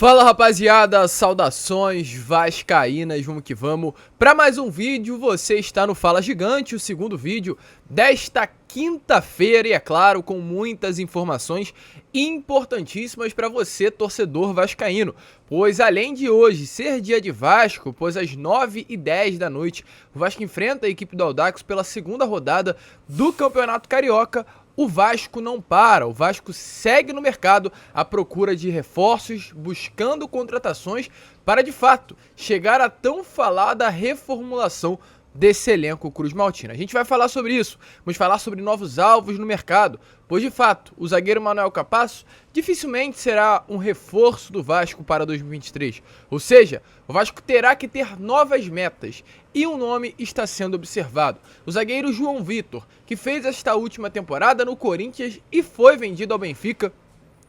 Fala rapaziada, saudações vascaínas, vamos que vamos para mais um vídeo. Você está no Fala Gigante, o segundo vídeo desta quinta-feira e é claro, com muitas informações importantíssimas para você, torcedor vascaíno. Pois além de hoje ser dia de Vasco, pois às 9h10 da noite o Vasco enfrenta a equipe do Audax pela segunda rodada do Campeonato Carioca. O Vasco não para, o Vasco segue no mercado à procura de reforços, buscando contratações para de fato chegar à tão falada reformulação desse elenco Cruz Maltina. A gente vai falar sobre isso, vamos falar sobre novos alvos no mercado, pois de fato o zagueiro Manuel Capasso dificilmente será um reforço do Vasco para 2023, ou seja, o Vasco terá que ter novas metas e um nome está sendo observado, o zagueiro João Vitor, que fez esta última temporada no Corinthians e foi vendido ao Benfica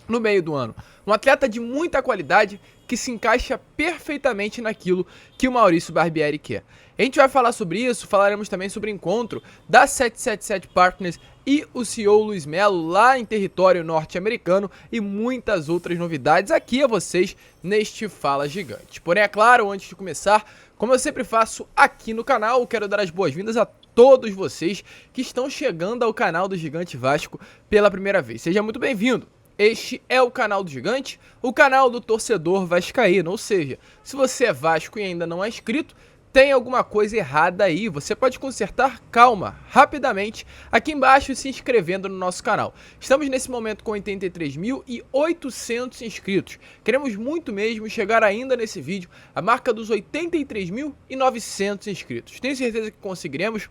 no meio do ano. Um atleta de muita qualidade que se encaixa perfeitamente naquilo que o Maurício Barbieri quer. A gente vai falar sobre isso, falaremos também sobre o encontro da 777 Partners e o CEO Luiz Melo lá em território norte-americano e muitas outras novidades aqui a vocês neste Fala Gigante. Porém, é claro, antes de começar, como eu sempre faço aqui no canal, eu quero dar as boas-vindas a todos vocês que estão chegando ao canal do Gigante Vasco pela primeira vez. Seja muito bem-vindo! Este é o canal do Gigante, o canal do torcedor vascaíno, ou seja, se você é Vasco e ainda não é inscrito, tem alguma coisa errada aí, você pode consertar, calma, rapidamente, aqui embaixo se inscrevendo no nosso canal. Estamos nesse momento com 83.800 inscritos, queremos muito mesmo chegar ainda nesse vídeo a marca dos 83.900 inscritos, tenho certeza que conseguiremos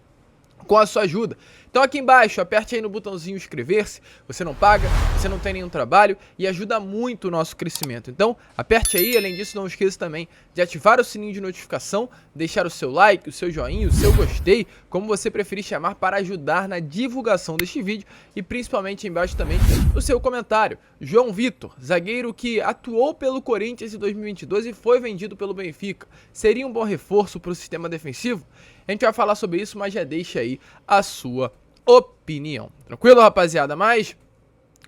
com a sua ajuda. Então aqui embaixo, aperte aí no botãozinho inscrever-se, você não paga, você não tem nenhum trabalho e ajuda muito o nosso crescimento. Então aperte aí, além disso não esqueça também de ativar o sininho de notificação, deixar o seu like, o seu joinha, o seu gostei, como você preferir chamar, para ajudar na divulgação deste vídeo e principalmente embaixo também o seu comentário. João Vitor, zagueiro que atuou pelo Corinthians em 2022 e foi vendido pelo Benfica, seria um bom reforço para o sistema defensivo? A gente vai falar sobre isso, mas já deixa aí a sua opinião. Tranquilo, rapaziada? Mas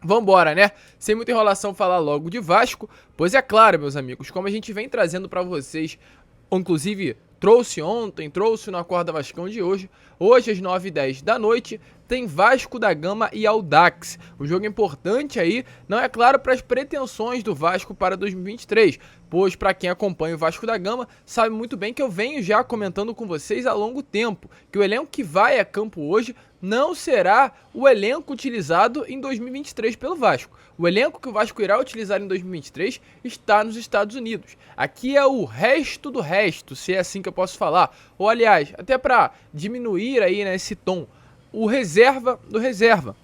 vambora, né? Sem muita enrolação, falar logo de Vasco, pois é claro, meus amigos, como a gente vem trazendo pra vocês, inclusive trouxe ontem, trouxe no Acorda Vascão de hoje às 9h10 da noite, tem Vasco da Gama e Audax. Um jogo importante aí, não é claro para as pretensões do Vasco para 2023, pois para quem acompanha o Vasco da Gama sabe muito bem que eu venho já comentando com vocês há longo tempo, que o elenco que vai a campo hoje não será o elenco utilizado em 2023 pelo Vasco. O elenco que o Vasco irá utilizar em 2023 está nos Estados Unidos. Aqui é o resto do resto, se é assim que eu posso falar. Ou aliás, até para diminuir aí, né, esse tom, o reserva do reserva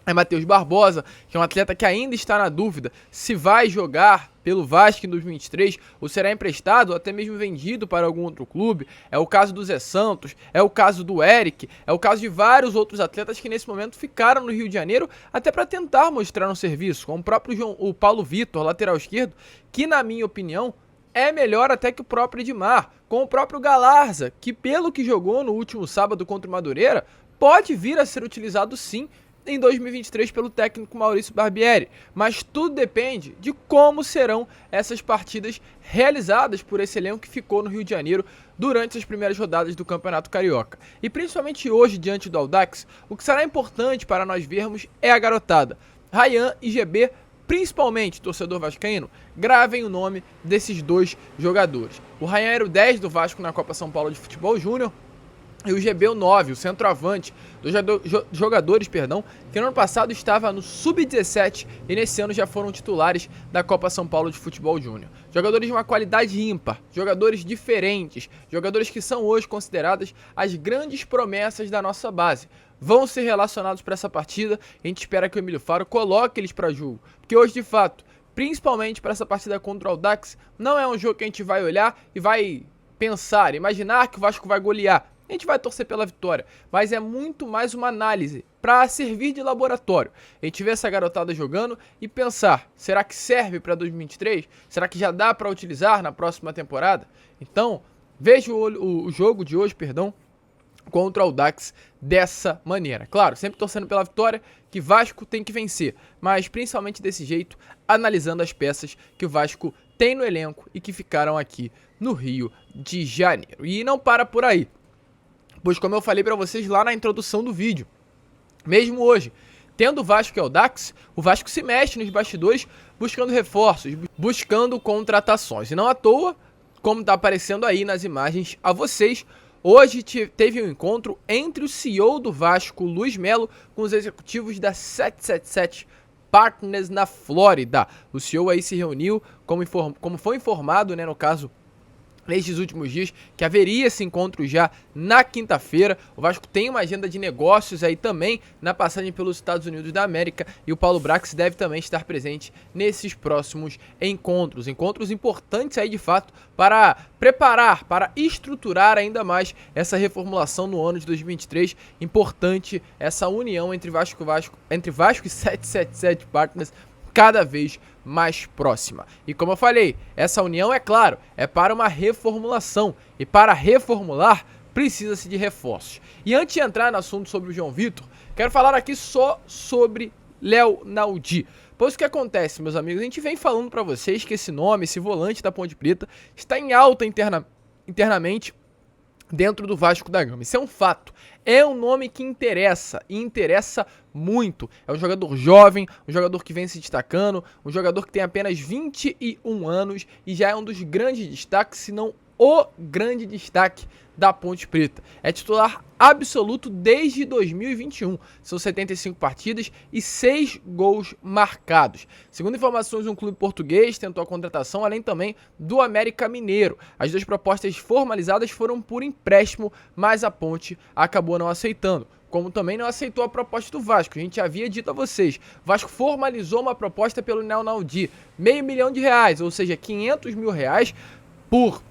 é Matheus Barbosa, que é um atleta que ainda está na dúvida se vai jogar pelo Vasco em 2023 ou será emprestado ou até mesmo vendido para algum outro clube. É o caso do Zé Santos, é o caso do Eric, é o caso de vários outros atletas que nesse momento ficaram no Rio de Janeiro até para tentar mostrar um serviço, como o próprio o Paulo Vitor, lateral esquerdo, que na minha opinião é melhor até que o próprio Edmar, com o próprio Galarza, que pelo que jogou no último sábado contra o Madureira, pode vir a ser utilizado sim em 2023 pelo técnico Maurício Barbieri, mas tudo depende de como serão essas partidas realizadas por esse elenco que ficou no Rio de Janeiro durante as primeiras rodadas do Campeonato Carioca. E principalmente hoje, diante do Audax, o que será importante para nós vermos é a garotada. Rayan e GB, principalmente, torcedor vascaíno, gravem o nome desses dois jogadores. O Rayan era o 10 do Vasco na Copa São Paulo de Futebol Júnior, e o GB, o 9, o centroavante dos jogadores, que no ano passado estava no Sub-17 e nesse ano já foram titulares da Copa São Paulo de Futebol Júnior. Jogadores de uma qualidade ímpar, jogadores diferentes, jogadores que são hoje consideradas as grandes promessas da nossa base. Vão ser relacionados para essa partida, a gente espera que o Emílio Faro coloque eles para jogo, porque hoje de fato, principalmente para essa partida contra o Audax, não é um jogo que a gente vai olhar e vai pensar, imaginar que o Vasco vai golear. A gente vai torcer pela vitória, mas é muito mais uma análise para servir de laboratório. A gente vê essa garotada jogando e pensar, será que serve para 2023? Será que já dá para utilizar na próxima temporada? Então, veja o jogo de hoje, contra o Audax dessa maneira. Claro, sempre torcendo pela vitória, que Vasco tem que vencer, mas principalmente desse jeito, analisando as peças que o Vasco tem no elenco e que ficaram aqui no Rio de Janeiro. E não para por aí, pois como eu falei para vocês lá na introdução do vídeo, mesmo hoje, tendo o Vasco e Audax, o Vasco se mexe nos bastidores buscando reforços, buscando contratações. E não à toa, como está aparecendo aí nas imagens a vocês, hoje teve um encontro entre o CEO do Vasco, Luiz Melo, com os executivos da 777 Partners na Flórida. O CEO aí se reuniu, como foi informado, né, no caso, nestes últimos dias, que haveria esse encontro já na quinta-feira. O Vasco tem uma agenda de negócios aí também na passagem pelos Estados Unidos da América, e o Paulo Brax deve também estar presente nesses próximos encontros. Encontros importantes aí de fato para preparar, para estruturar ainda mais essa reformulação no ano de 2023. Importante essa união entre Vasco e 777 Partners cada vez mais próxima. E como eu falei, essa união, é claro, é para uma reformulação. E para reformular, precisa-se de reforços. E antes de entrar no assunto sobre o João Vitor, quero falar aqui só sobre Léo Naldi. Pois o que acontece, meus amigos, a gente vem falando para vocês que esse nome, esse volante da Ponte Preta, está em alta internamente dentro do Vasco da Gama. Isso é um fato. É um nome que interessa, e interessa muito. É um jogador jovem, um jogador que vem se destacando, um jogador que tem apenas 21 anos e já é um dos grandes destaques, se não o grande destaque da Ponte Preta. É titular absoluto desde 2021. São 75 partidas e 6 gols marcados. Segundo informações, um clube português tentou a contratação, além também do América Mineiro. As duas propostas formalizadas foram por empréstimo, mas a Ponte acabou não aceitando. Como também não aceitou a proposta do Vasco. A gente havia dito a vocês, o Vasco formalizou uma proposta pelo Léo Naldi, R$500 mil, ou seja, R$500 mil por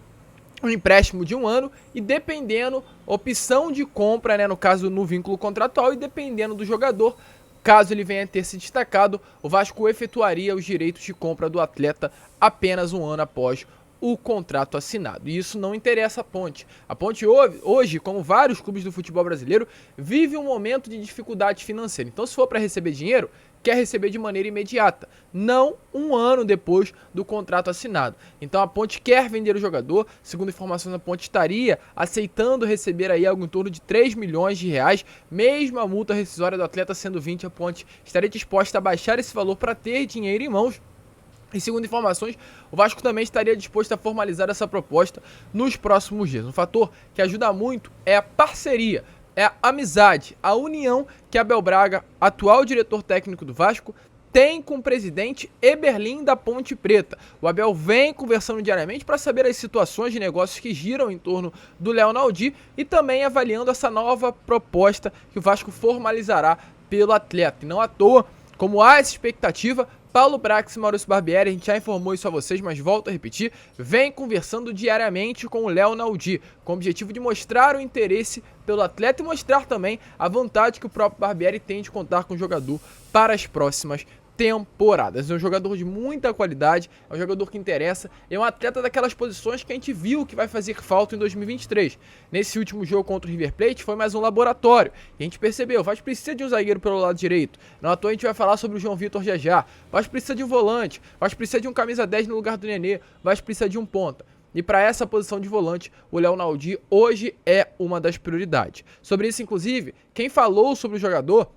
um empréstimo de um ano, e dependendo, opção de compra, né, no caso no vínculo contratual, e dependendo do jogador, caso ele venha a ter se destacado, o Vasco efetuaria os direitos de compra do atleta apenas um ano após o contrato assinado. E isso não interessa a Ponte. A Ponte hoje, como vários clubes do futebol brasileiro, vive um momento de dificuldade financeira. Então, se for para receber dinheiro, quer receber de maneira imediata, não um ano depois do contrato assinado. Então a Ponte quer vender o jogador. Segundo informações, a Ponte estaria aceitando receber aí algo em torno de R$3 milhões, mesmo a multa rescisória do atleta sendo 20, a Ponte estaria disposta a baixar esse valor para ter dinheiro em mãos. E segundo informações, o Vasco também estaria disposto a formalizar essa proposta nos próximos dias. Um fator que ajuda muito é a parceria, é a amizade, a união que Abel Braga, atual diretor técnico do Vasco, tem com o presidente Eberlin da Ponte Preta. O Abel vem conversando diariamente para saber as situações de negócios que giram em torno do Léo Naldi e também avaliando essa nova proposta que o Vasco formalizará pelo atleta. E não à toa, como há essa expectativa, Paulo Brax e Maurício Barbieri, a gente já informou isso a vocês, mas volto a repetir, vem conversando diariamente com o Léo Naldi, com o objetivo de mostrar o interesse pelo atleta e mostrar também a vontade que o próprio Barbieri tem de contar com o jogador para as próximas temporadas. É um jogador de muita qualidade, é um jogador que interessa, é um atleta daquelas posições que a gente viu que vai fazer falta em 2023. Nesse último jogo contra o River Plate foi mais um laboratório, e a gente percebeu, o Vasco precisa de um zagueiro pelo lado direito, não à toa a gente vai falar sobre o João Vitor já. O Vasco precisa de um volante, o Vasco precisa de um camisa 10 no lugar do Nenê, o Vasco precisa de um ponta. E para essa posição de volante, o Léo Naldi hoje é uma das prioridades. Sobre isso, inclusive, quem falou sobre o jogador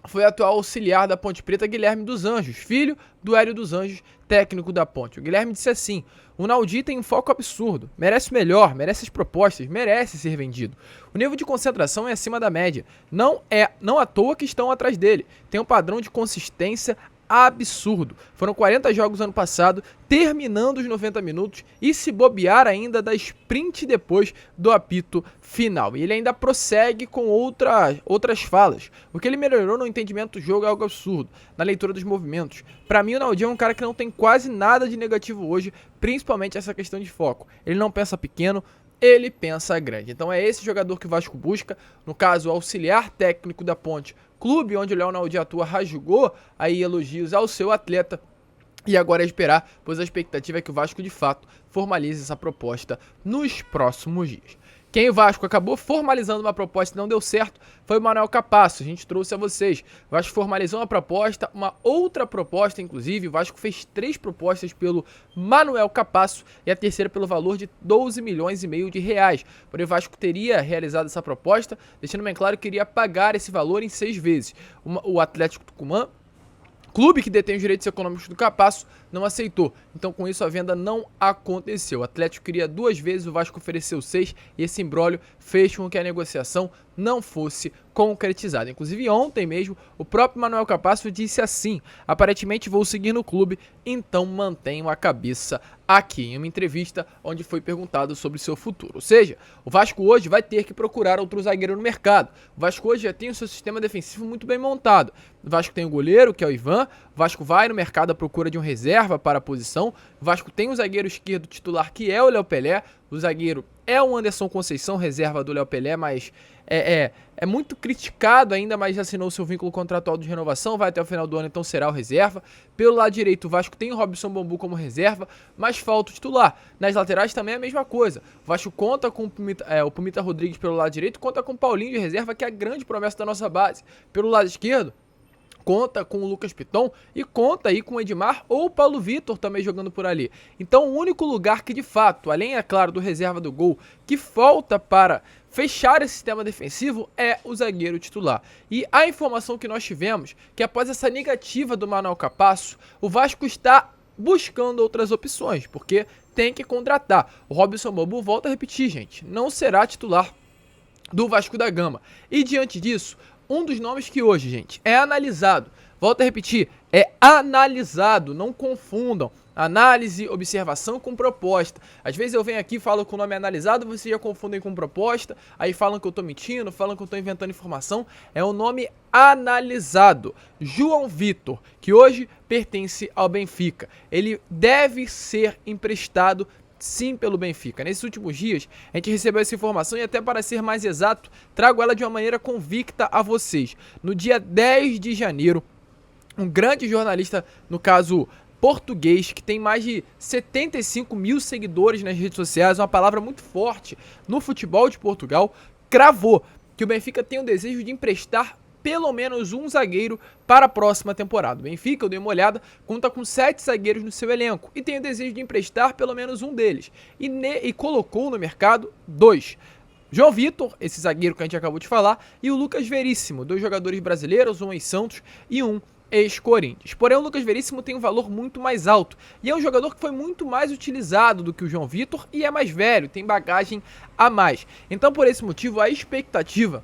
foi o atual auxiliar da Ponte Preta, Guilherme dos Anjos, filho do Hélio dos Anjos, técnico da Ponte. O Guilherme disse assim: o Naldi tem um foco absurdo, merece o melhor, merece as propostas, merece ser vendido. O nível de concentração é acima da média, não à toa que estão atrás dele, tem um padrão de consistência absurdo. Foram 40 jogos ano passado, terminando os 90 minutos e se bobear ainda da sprint depois do apito final. E ele ainda prossegue com outras falas. O que ele melhorou no entendimento do jogo é algo absurdo, na leitura dos movimentos. Para mim, o Naldi é um cara que não tem quase nada de negativo hoje, principalmente essa questão de foco. Ele não pensa pequeno, ele pensa grande. Então é esse jogador que o Vasco busca, no caso, o auxiliar técnico da Ponte, clube onde o Léo Naldi atua, rasgou aí elogios ao seu atleta. E agora é esperar, pois a expectativa é que o Vasco de fato formalize essa proposta nos próximos dias. Quem o Vasco acabou formalizando uma proposta e não deu certo foi o Manuel Capasso. A gente trouxe a vocês. O Vasco formalizou uma proposta, uma outra proposta, inclusive. O Vasco fez 3 propostas pelo Manuel Capasso e a terceira pelo valor de 12 milhões e meio de reais. Porém, o Vasco teria realizado essa proposta, deixando bem claro que iria pagar esse valor em 6 vezes. O Atlético Tucumã, clube que detém os direitos econômicos do Capasso, não aceitou. Então, com isso, a venda não aconteceu. O Atlético queria 2 vezes, o Vasco ofereceu 6 e esse imbróglio fez com que a negociação não fosse concretizada. Inclusive, ontem mesmo, o próprio Manuel Capasso disse assim: aparentemente vou seguir no clube, então mantenho a cabeça aqui, em uma entrevista onde foi perguntado sobre o seu futuro. Ou seja, o Vasco hoje vai ter que procurar outro zagueiro no mercado. O Vasco hoje já tem o seu sistema defensivo muito bem montado. O Vasco tem o goleiro, que é o Ivan. O Vasco vai no mercado à procura de um reserva para a posição. O Vasco tem o zagueiro esquerdo titular, que é o Léo Pelé. O zagueiro é o Anderson Conceição, reserva do Léo Pelé, mas é muito criticado ainda, mas já assinou seu vínculo contratual de renovação, vai até o final do ano, então será o reserva. Pelo lado direito, o Vasco tem o Robson Bambu como reserva, mas falta o titular. Nas laterais também é a mesma coisa. O Vasco conta com o Pumita Rodrigues pelo lado direito, conta com o Paulinho de reserva, que é a grande promessa da nossa base. Pelo lado esquerdo, conta com o Lucas Piton e conta aí com o Edmar ou o Paulo Vitor também jogando por ali. Então o único lugar que de fato, além é claro do reserva do gol, que falta para fechar esse sistema defensivo é o zagueiro titular. E a informação que nós tivemos, que após essa negativa do Manuel Capasso, o Vasco está buscando outras opções, porque tem que contratar. O Robson Bambu, volta a repetir, gente, não será titular do Vasco da Gama. E diante disso, um dos nomes que hoje, gente, é analisado, volto a repetir, é analisado, não confundam análise, observação com proposta. Às vezes eu venho aqui e falo que o nome é analisado, vocês já confundem com proposta, aí falam que eu tô mentindo, falam que eu tô inventando informação. É o nome analisado, João Vitor, que hoje pertence ao Benfica. Ele deve ser emprestado sim pelo Benfica. Nesses últimos dias, a gente recebeu essa informação e até para ser mais exato, trago ela de uma maneira convicta a vocês. No dia 10 de janeiro, um grande jornalista, no caso português, que tem mais de 75 mil seguidores nas redes sociais, uma palavra muito forte no futebol de Portugal, cravou que o Benfica tem o desejo de emprestar pelo menos um zagueiro para a próxima temporada. O Benfica, eu dei uma olhada, conta com 7 zagueiros no seu elenco e tem o desejo de emprestar pelo menos um deles. E colocou no mercado 2. João Vitor, esse zagueiro que a gente acabou de falar, e o Lucas Veríssimo, 2 jogadores brasileiros, um ex-Santos e um ex-Corinthians. Porém, o Lucas Veríssimo tem um valor muito mais alto e é um jogador que foi muito mais utilizado do que o João Vitor e é mais velho, tem bagagem a mais. Então, por esse motivo, a expectativa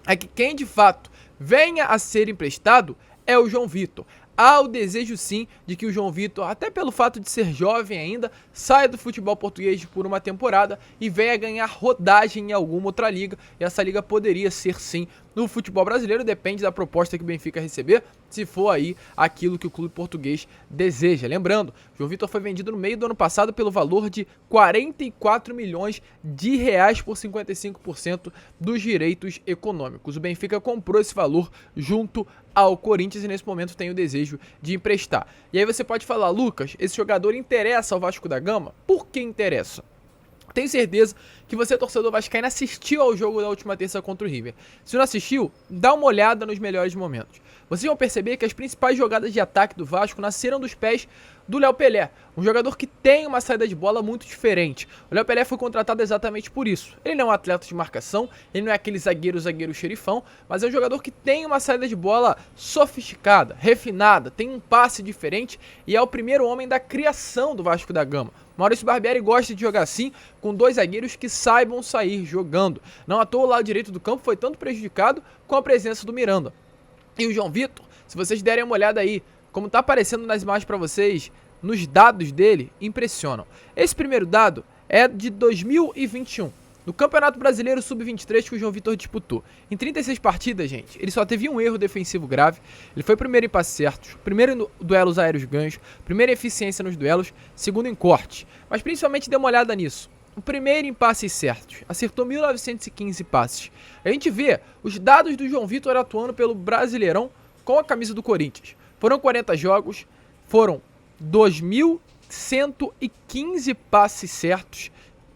é que quem de fato venha a ser emprestado é o João Vitor. Há o desejo sim de que o João Vitor, até pelo fato de ser jovem ainda, saia do futebol português por uma temporada e venha ganhar rodagem em alguma outra liga. E essa liga poderia ser sim no futebol brasileiro, depende da proposta que o Benfica receber, se for aí aquilo que o clube português deseja. Lembrando, João Vitor foi vendido no meio do ano passado pelo valor de 44 milhões de reais por 55% dos direitos econômicos. O Benfica comprou esse valor junto ao Corinthians e nesse momento tem o desejo de emprestar. E aí você pode falar, Lucas, esse jogador interessa ao Vasco da Gama? Por que interessa? Tenho certeza que você, torcedor vascaíno, assistiu ao jogo da última terça contra o River. Se não assistiu, dá uma olhada nos melhores momentos. Vocês vão perceber que as principais jogadas de ataque do Vasco nasceram dos pés do Léo Pelé, um jogador que tem uma saída de bola muito diferente. O Léo Pelé foi contratado exatamente por isso. Ele não é um atleta de marcação, ele não é aquele zagueiro xerifão, mas é um jogador que tem uma saída de bola sofisticada, refinada, tem um passe diferente e é o primeiro homem da criação do Vasco da Gama. Maurício Barbieri gosta de jogar assim, com 2 zagueiros que saibam sair jogando. Não à toa o lado direito do campo foi tanto prejudicado com a presença do Miranda. E o João Vitor, se vocês derem uma olhada aí, como tá aparecendo nas imagens para vocês, nos dados dele, impressionam. Esse primeiro dado é de 2021, no Campeonato Brasileiro Sub-23 que o João Vitor disputou. Em 36 partidas, gente, ele só teve um erro defensivo grave, ele foi primeiro em passes certos, primeiro em duelos aéreos ganhos, primeiro em eficiência nos duelos, segundo em corte. Mas principalmente dê uma olhada nisso. O primeiro em passes certos, acertou 1.915 passes. A gente vê os dados do João Vitor atuando pelo Brasileirão com a camisa do Corinthians. Foram 40 jogos, foram 2.115 passes certos,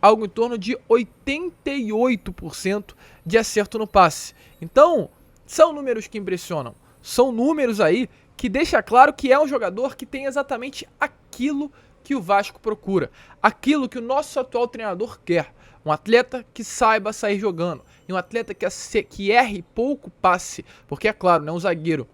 algo em torno de 88% de acerto no passe. Então, são números que impressionam. São números aí que deixa claro que é um jogador que tem exatamente aquilo que o Vasco procura, aquilo que o nosso atual treinador quer. Um atleta que saiba sair jogando, e um atleta que erre pouco passe, porque é claro, né, um zagueiro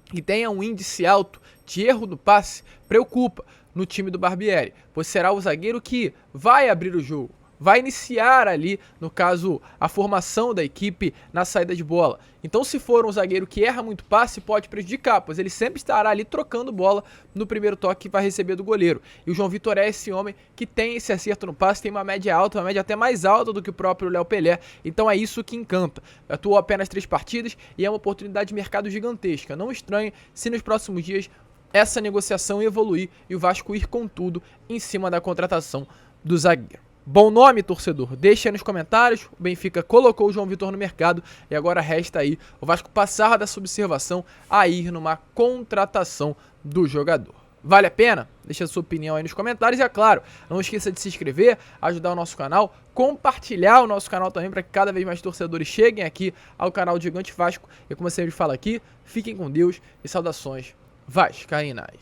que tenha um índice alto de erro do passe preocupa no time do Barbieri, pois será o zagueiro que vai abrir o jogo, vai iniciar ali, no caso, a formação da equipe na saída de bola. Então, se for um zagueiro que erra muito passe, pode prejudicar, pois ele sempre estará ali trocando bola no primeiro toque que vai receber do goleiro. E o João Vitor é esse homem que tem esse acerto no passe, tem uma média alta, uma média até mais alta do que o próprio Léo Pelé. Então é isso que encanta. Atuou apenas 3 partidas e é uma oportunidade de mercado gigantesca. Não estranhe se nos próximos dias essa negociação evoluir e o Vasco ir com tudo em cima da contratação do zagueiro. Bom nome, torcedor? Deixa aí nos comentários. O Benfica colocou o João Vitor no mercado e agora resta aí o Vasco passar dessa observação a ir numa contratação do jogador. Vale a pena? Deixa a sua opinião aí nos comentários e, é claro, não esqueça de se inscrever, ajudar o nosso canal, compartilhar o nosso canal também para que cada vez mais torcedores cheguem aqui ao canal do Gigante Vasco. E como eu sempre falo aqui, fiquem com Deus e saudações vascaínas.